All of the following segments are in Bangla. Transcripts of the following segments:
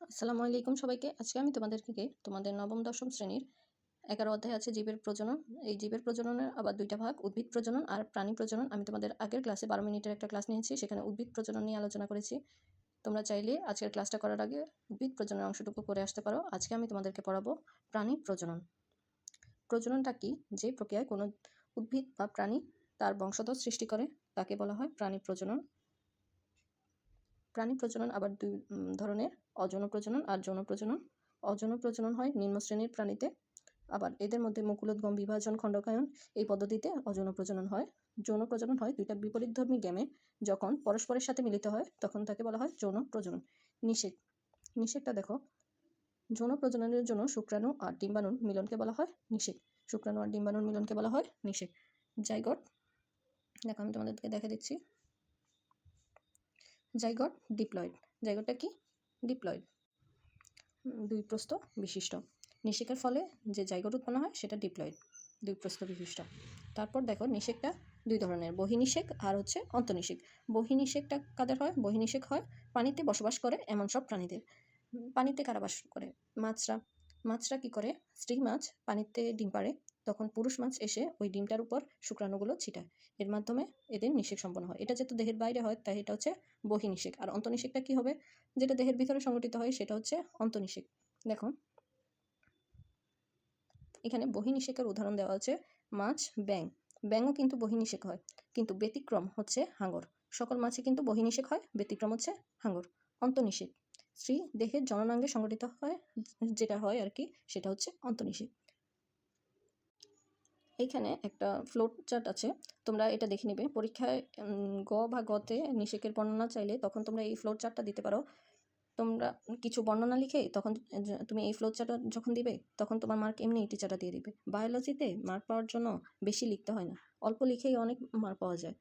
আসসালামু আলাইকুম সবাইকে। আজকে আমি তোমাদের নবম দশম শ্রেণীর 11 অধ্যায় আছে জীবের প্রজনন। এই জীবের প্রজননের আবার দুইটা ভাগ, উদ্ভিদ প্রজনন আর প্রাণী প্রজনন। আমি তোমাদের আগের ক্লাসে 12 মিনিটের একটা ক্লাস নিয়েছি, সেখানে উদ্ভিদ প্রজনন নিয়ে আলোচনা করেছি। তোমরা চাইলে আজকের ক্লাসটা করার আগে উদ্ভিদ প্রজননের অংশটুকু করে আসতে পারো। আজকে আমি তোমাদেরকে পড়াবো প্রাণী প্রজনন। প্রজননটা কি? যে প্রক্রিয়ায় কোনো উদ্ভিদ বা প্রাণী তার বংশধর সৃষ্টি করে তাকে বলা হয় প্রাণী প্রজনন। প্রাণী প্রজনন আবার দুই ধরনের, অযৌন প্রজনন আর যৌন প্রজনন। অযৌন প্রজনন হয় নিম্ন শ্রেণীর প্রাণীতে, আবার এদের মধ্যে মুকুলোদ্গম, বিভাজন, খণ্ডকায়ন এই পদ্ধতিতে অযৌন প্রজনন হয়। যৌন প্রজনন হয় দুইটা বিপরীতধর্মী গ্যামেট যখন পরস্পরের সাথে মিলিত হয় তখন তাকে বলা হয় যৌন প্রজনন। নিষেকটা দেখো, যৌন প্রজননের জন্য শুক্রাণু আর ডিম্বাণুর মিলনকে বলা হয় নিষেক। শুক্রাণু আর ডিম্বাণুর মিলনকে বলা হয় নিষেক। জাইগোট দেখো, আমি তোমাদেরকে দেখা দিচ্ছি। Zygote, diploid. জাইগোটটা কি? ডিপ্লয়েড, দুই প্রস্থ বিশিষ্ট। নিষেকের ফলে যে জাইগোট উৎপন্ন হয় সেটা ডিপ্লয়েড, দুই প্রস্থ বিশিষ্ট। তারপর দেখো, নিষেকটা দুই ধরনের, বহিনিষেক আর হচ্ছে অন্তনিষেক। বহিনিষেকটা কাদের হয়? বহিনিষেক হয় পানিতে বসবাস করে এমন সব প্রাণীদের। পানিতে কারা বাস করে? মাছরা কি করে? স্ত্রী মাছ পানিতে ডিম পাড়ে, তখন পুরুষ মাছ এসে ওই ডিমটার উপর শুক্রাণুগুলো ছিটায়, এর মাধ্যমে এদের নিষেক সম্পন্ন হয়। এটা যেহেতু দেহের বাইরে হয় তাই এটা হচ্ছে বহিনিষেক। আর অন্তনিষেকটা কি হবে? যেটা দেহের ভিতরে সংগঠিত হয় সেটা হচ্ছে অন্তনিষেক। দেখো, এখানে বহিনিষেকের উদাহরণ দেওয়া আছে মাছ, ব্যাঙ। ব্যাঙও কিন্তু বহিনিষেক হয়, কিন্তু ব্যতিক্রম হচ্ছে হাঙর। সকল মাছই কিন্তু বহিনিষেক হয়, ব্যতিক্রম হচ্ছে হাঙর। অন্তনিষেক স্ত্রী দেহের জননাঙ্গে সংগঠিত হয়, যেটা হয় আর কি, সেটা হচ্ছে অন্তনিষেক। এইখানে একটা ফ্লোট চার্ট আছে, তোমরা এটা দেখে নিবে পরীক্ষায়। গ বা গতে নিষেকের বর্ণনা চাইলে তখন তোমরা এই ফ্লোট চার্টটা দিতে পারো। তোমরা কিছু বর্ণনা লিখে তখন তুমি এই ফ্লো চার্টটা যখন দিবে তখন তোমার মার্ক এমনি টিচারটা দিয়ে দিবে। বায়োলজিতে মার্ক পাওয়ার জন্য বেশি লিখতে হয় না, অল্প লিখেই অনেক মার্ক পাওয়া যায়।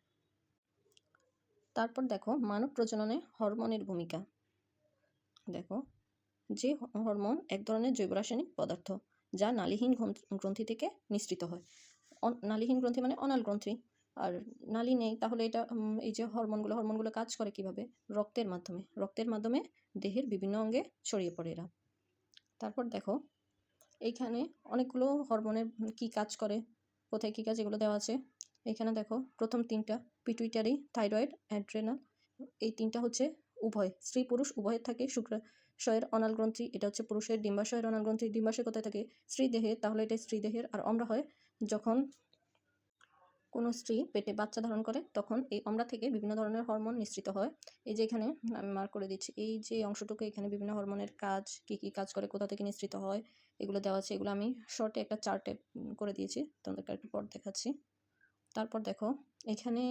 তারপর দেখো, মানব প্রজননে হরমোনের ভূমিকা। দেখো, যে হরমোন এক ধরনের জৈব রাসায়নিক পদার্থ যা নালীহীন গ্রন্থি থেকে নিঃসৃত হয়। নালীহীন গ্রন্থি মানে অনাল গ্রন্থি, আর নালী নেই, তাহলে এটা এই যে হরমোনগুলো কাজ করে কিভাবে? রক্তের মাধ্যমে দেহের বিভিন্ন অঙ্গে ছড়িয়ে পড়ে এরা। তারপর দেখো, এইখানে অনেকগুলো হরমোনের কি কাজ করে, কোথায় কী কাজ, এগুলো দেওয়া আছে। এখানে দেখো, প্রথম তিনটা পিটুইটারি, থাইরয়েড, অ্যাড্রেনাল, এই তিনটা হচ্ছে উভয়, স্ত্রী পুরুষ উভয়ের থাকে। শুক্রাশয়ের অনাল গ্রন্থি, এটা হচ্ছে পুরুষের। ডিম্বাশয়ের অনাল গ্রন্থি, ডিম্বাশয় কোথায় থাকে? স্ত্রী দেহে, তাহলে এটা স্ত্রী দেহের। আর অম্রা হয় যখন কোনো স্ত্রী পেটে বাচ্চা ধারণ করে তখন এই অম্রা থেকে বিভিন্ন ধরনের হরমোন নিঃসৃত হয়। এই যে এখানে আমি মার্ক করে দিচ্ছি, এই যে অংশটুকু, এখানে বিভিন্ন হরমোনের কাজ, কী কী কাজ করে, কোথা থেকে নিঃসৃত হয়, এগুলো দেওয়া আছে। এগুলো আমি শর্টে একটা চার্টে করে দিয়েছি, তোমাদেরকে একটু পর দেখাচ্ছি। তারপর দেখো, এখানে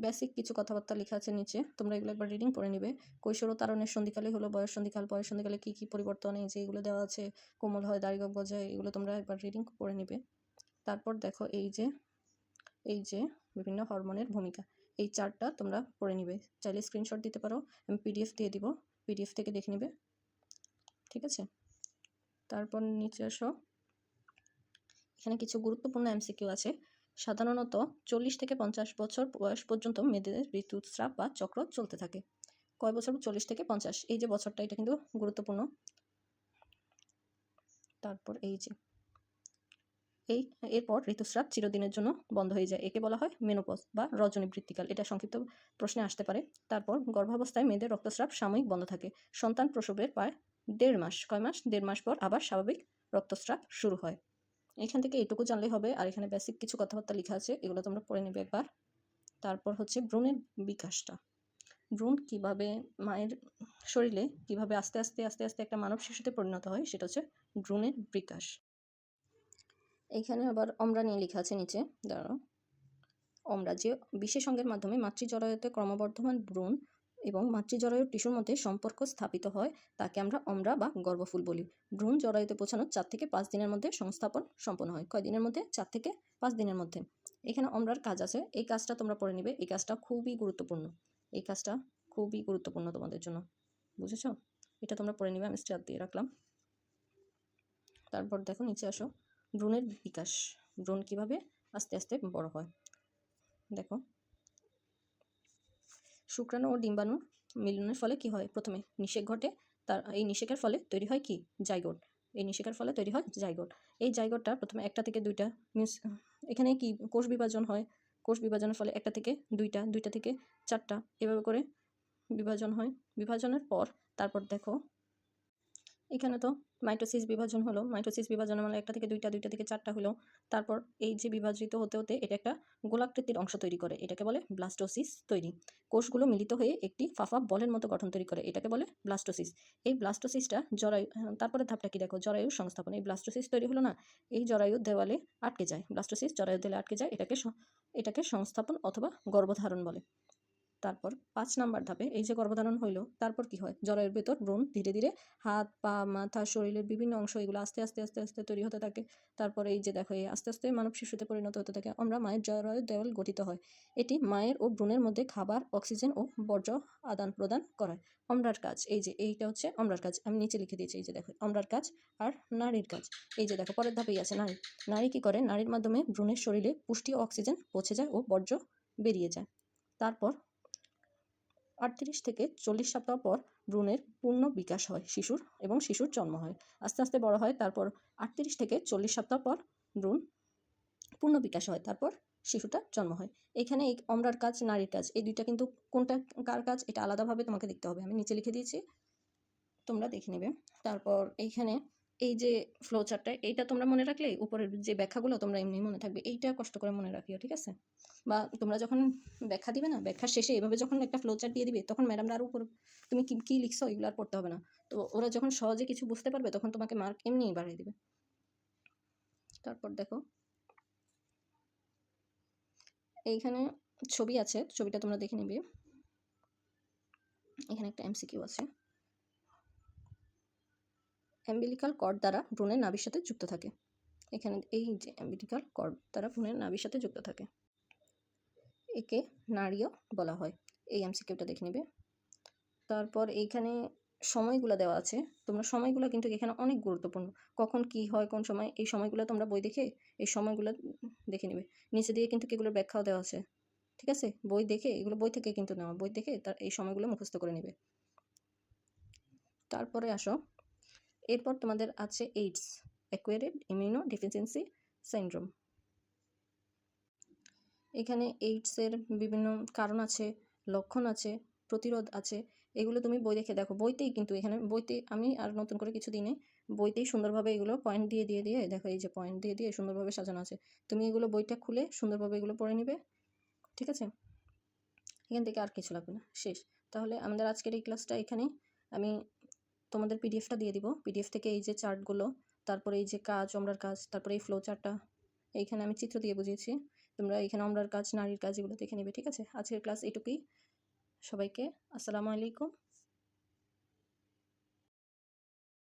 বেসিক কিছু কথাবার্তা লেখা আছে নিচে, তোমরা এগুলো একবার রিডিং করে নিবে। কৈশোর ও তারুণ্যের সন্ধিকালে হলো বয়স সন্ধিকাল, বয়স সন্ধিকালে কী কী পরিবর্তন, এই যে এগুলো দেওয়া আছে। কোমল হয়, দাড়িগোঁফ গজায়, এগুলো তোমরা একবার রিডিং করে নিবে। তারপর দেখো, এই যে বিভিন্ন হরমোনের ভূমিকা, এই চার্টটা তোমরা পড়ে নিবে। চাইলে স্ক্রিনশট দিতে পারো, আমি পিডিএফ দিয়ে দিব, পিডিএফ থেকে দেখে নিবে, ঠিক আছে? তারপর নিচে আসো, এখানে কিছু গুরুত্বপূর্ণ এমসিকিউ আছে। সাধারণত 40 থেকে 50 বছর বয়স পর্যন্ত মেয়েদের ঋতুস্রাব বা চক্র চলতে থাকে। কয় বছর? 40 থেকে 50, এই যে বছরটা, এটা কিন্তু গুরুত্বপূর্ণ। তারপর এই যে এরপর ঋতুস্রাব চিরদিনের জন্য বন্ধ হয়ে যায়, একে বলা হয় মেনোপজ বা রজনীবৃত্তিকাল, এটা সংক্ষিপ্ত প্রশ্নে আসতে পারে। তারপর গর্ভাবস্থায় মেয়েদের রক্তস্রাব সাময়িক বন্ধ থাকে। সন্তান প্রসবের প্রায় 1.5 মাস, কয় মাস? 1.5 মাস পর আবার স্বাভাবিক রক্তস্রাব শুরু হয়। এখান থেকে এটুকু জানলেই হবে। আর এখানে বেসিক কিছু কথাবার্তা লেখা আছে, এগুলো তোমরা পড়ে নেবে একবার। তারপর হচ্ছে ভ্রূণের বিকাশটা। ভ্রূণ কিভাবে মায়ের শরীরে কিভাবে আস্তে আস্তে আস্তে আস্তে একটা মানব শিশুতে পরিণত হয়, সেটা হচ্ছে ভ্রূণের বিকাশ। এইখানে আবার অম্রা নিয়ে লেখা আছে নিচে, দাঁড়াও। অম্রা যে বিশেষ অঙ্গের মাধ্যমে মাতৃজরায়ুতে ক্রমবর্ধমান ভ্রূণ এবং মাতৃজরায়ুর টিস্যুর মধ্যে সম্পর্ক স্থাপিত হয় তাকে আমরা অম্রা বা গর্ভফুল বলি। ভ্রূণ জরায়ুতে পৌঁছানোর 4 থেকে 5 দিনের মধ্যে সংস্থাপন সম্পন্ন হয়। কয় দিনের মধ্যে? 4 থেকে 5 দিনের মধ্যে। এখানে অম্রার কাজ আছে, এই কাজটা তোমরা পড়ে নিবে। এই কাজটা খুবই গুরুত্বপূর্ণ, এই কাজটা খুবই গুরুত্বপূর্ণ তোমাদের জন্য, বুঝেছ? এটা তোমরা পড়ে নিবে, আমি স্টার দিয়ে রাখলাম। তারপর দেখো, নিচে আসো, ভ্রূণের বিকাশ, ভ্রূণ কিভাবে আস্তে আস্তে বড় হয়। দেখো, শুক্রাণু ও ডিম্বাণু মিলনের ফলে কি হয়, প্রথমে নিষেক ঘটে, তার এই নিষেকের ফলে তৈরি হয় কি, জাইগোট। এই নিষেকের ফলে তৈরি হয় জাইগোট। এই জাইগোটটা প্রথমে একটা থেকে দুইটা মিনস এখানে কি কোষ বিভাজন হয়, কোষ বিভাজনের ফলে একটা থেকে দুইটা, দুইটা থেকে চারটা, এভাবে করে বিভাজন হয়। বিভাজনের পর তারপর দেখো এখানে তো মাইটোসিস বিভাজন হলো, মাইটোসিস বিভাজনের মানে একটা থেকে দুইটা, দুইটা থেকে চারটা হলো। তারপর এই যে বিভাজিত হতে হতে এটা একটা গোলাকৃতির অংশ তৈরি করে, এটাকে বলে ব্লাস্টোসিস তৈরি। কোষগুলো মিলিত হয়ে একটি ফাঁপা বলের মতো গঠন তৈরি করে, এটাকে বলে ব্লাস্টোসিস। এই ব্লাস্টোসিসটা জরায়ু, তারপরে ধাপটা কি দেখো, জরায়ুর সংস্থাপন। এই ব্লাস্টোসিস তৈরি হলো না, এই জরায়ুর দেওয়ালে আটকে যায়, ব্লাস্টোসিস জরায়ুর দেওয়ালে আটকে যায়, এটাকে সংস্থাপন অথবা গর্ভধারণ বলে। তারপর 5 নাম্বার ধাপে এই যে গর্ভধারণ হইলো, তারপর কি হয়, জরায়ুর ভেতর ভ্রূণ ধীরে ধীরে হাত পা মাথা শরীরের বিভিন্ন অংশ এগুলো আস্তে আস্তে আস্তে আস্তে তৈরি হতে থাকে। তারপরে এই যে দেখো এই আস্তে আস্তে মানব শিশুতে পরিণত হতে থাকে। আমরা মায়ের জরায়ুর দেওয়াল গঠিত হয়, এটি মায়ের ও ভ্রূণের মধ্যে খাবার, অক্সিজেন ও বর্জ্য আদান প্রদান করায়। অমরার কাজ, এই যে এইটা হচ্ছে অমরার কাজ, আমি নিচে লিখে দিয়েছি, এই যে দেখো অমরার কাজ। আর নারীর কাজ, এই যে দেখো পরের ধাপেই আছে নারী। নারী কি করে, নারীর মাধ্যমে ভ্রূণের শরীরে পুষ্টি ও অক্সিজেন পৌঁছে যায় ও বর্জ্য বেরিয়ে যায়। তারপর 38 থেকে 40 সপ্তাহ পর ভ্রূণের পূর্ণ বিকাশ হয় শিশুর, এবং শিশুর জন্ম হয়, আস্তে আস্তে বড় হয়। তারপর 38 থেকে 40 সপ্তাহ পর ভ্রূণ পূর্ণ বিকাশ হয়, তারপর শিশুটা জন্ম হয়। এখানে এই অমরার কাজ, নারীর কাজ, এই দুইটা কিন্তু কোনটা কার কাজ এটা আলাদাভাবে তোমাকে দেখতে হবে, আমি নিচে লিখে দিয়েছি, তোমরা দেখে নেবে। তারপর এইখানে এই যে ফ্লো চার্টটা, এইটা তোমরা মনে রাখলে উপরের যে ব্যাখ্যাগুলো তোমরা এমনি মনে থাকবে, এইটা কষ্ট করে মনে রাখিও, ঠিক আছে? বা তোমরা যখন ব্যাখ্যা দিবে না, ব্যাখ্যার শেষে এভাবে যখন একটা ফ্লো চার্ট দিয়ে দিবে, তখন ম্যাডামরা আর উপর তুমি কি কি লিখছো এগুলো আর পড়তে হবে না। তো ওরা যখন সহজে কিছু বুঝতে পারবে তখন তোমাকে মার্ক এমনিই বাড়িয়ে দিবে। তারপর দেখো এইখানে ছবি আছে, ছবিটা তোমরা দেখে নিবে। এখানে একটা এমসিকিউ আছে, অ্যাম্বিলিকাল কর্ড দ্বারা ভ্রূণের নাভির সাথে যুক্ত থাকে। এখানে এই যে অ্যাম্বিলিকাল কর্ড দ্বারা ভ্রূণের নাভির সাথে যুক্ত থাকে, একে নাড়িও বলা হয়। এই এমসিকিউটা দেখে নেবে। তারপর এইখানে সময়গুলো দেওয়া আছে, তোমরা সময়গুলো কিন্তু এখানে অনেক গুরুত্বপূর্ণ, কখন কি হয় কোন সময়, এই সময়গুলো তোমরা বই দেখে এই সময়গুলো দেখে নেবে। নিচে দিয়ে কিন্তু এগুলোর ব্যাখ্যাও দেওয়া আছে, ঠিক আছে? বই দেখে, এগুলো বই থেকে কিন্তু নেওয়া, বই দেখে তার এই সময়গুলো মুখস্থ করে নেবে। তারপরে আসো, এরপর তোমাদের আছে এইডস, অ্যাকুয়ারেড ইমিউনো ডেফিসিয়েন্সি সিনড্রোম। এখানে এইডসের বিভিন্ন কারণ আছে, লক্ষণ আছে, প্রতিরোধ আছে, এগুলো তুমি বই দেখে দেখো। বইতেই কিন্তু, এখানে বইতে আমি আর নতুন করে কিছু দিই নাই, বইতেই সুন্দরভাবে এগুলো পয়েন্ট দিয়ে দিয়ে দিয়ে দেখো, এই যে পয়েন্ট দিয়ে দিয়ে সুন্দরভাবে সাজানো আছে। তুমি এগুলো বইটা খুলে সুন্দরভাবে এগুলো পড়ে নিবে, ঠিক আছে? এখান থেকে আর কিছু লাগবে না, শেষ। তাহলে আমাদের আজকের এই ক্লাসটা এখানেই। আমি তোমাদের পিডিএফটা দিয়ে দিব, পিডিএফ থেকে এই যে চার্টগুলো, তারপরে এই যে কাজ, অমরার কাজ, তারপরে এই ফ্লো চার্টটা এইখানে আমি চিত্র দিয়ে বুঝিয়েছি, তোমরা এখানে অমরার কাজ, নারীর কাজ এগুলো দেখে নেবে, ঠিক আছে? আজকের ক্লাস এটুকুই। সবাইকে আসসালামু আলাইকুম।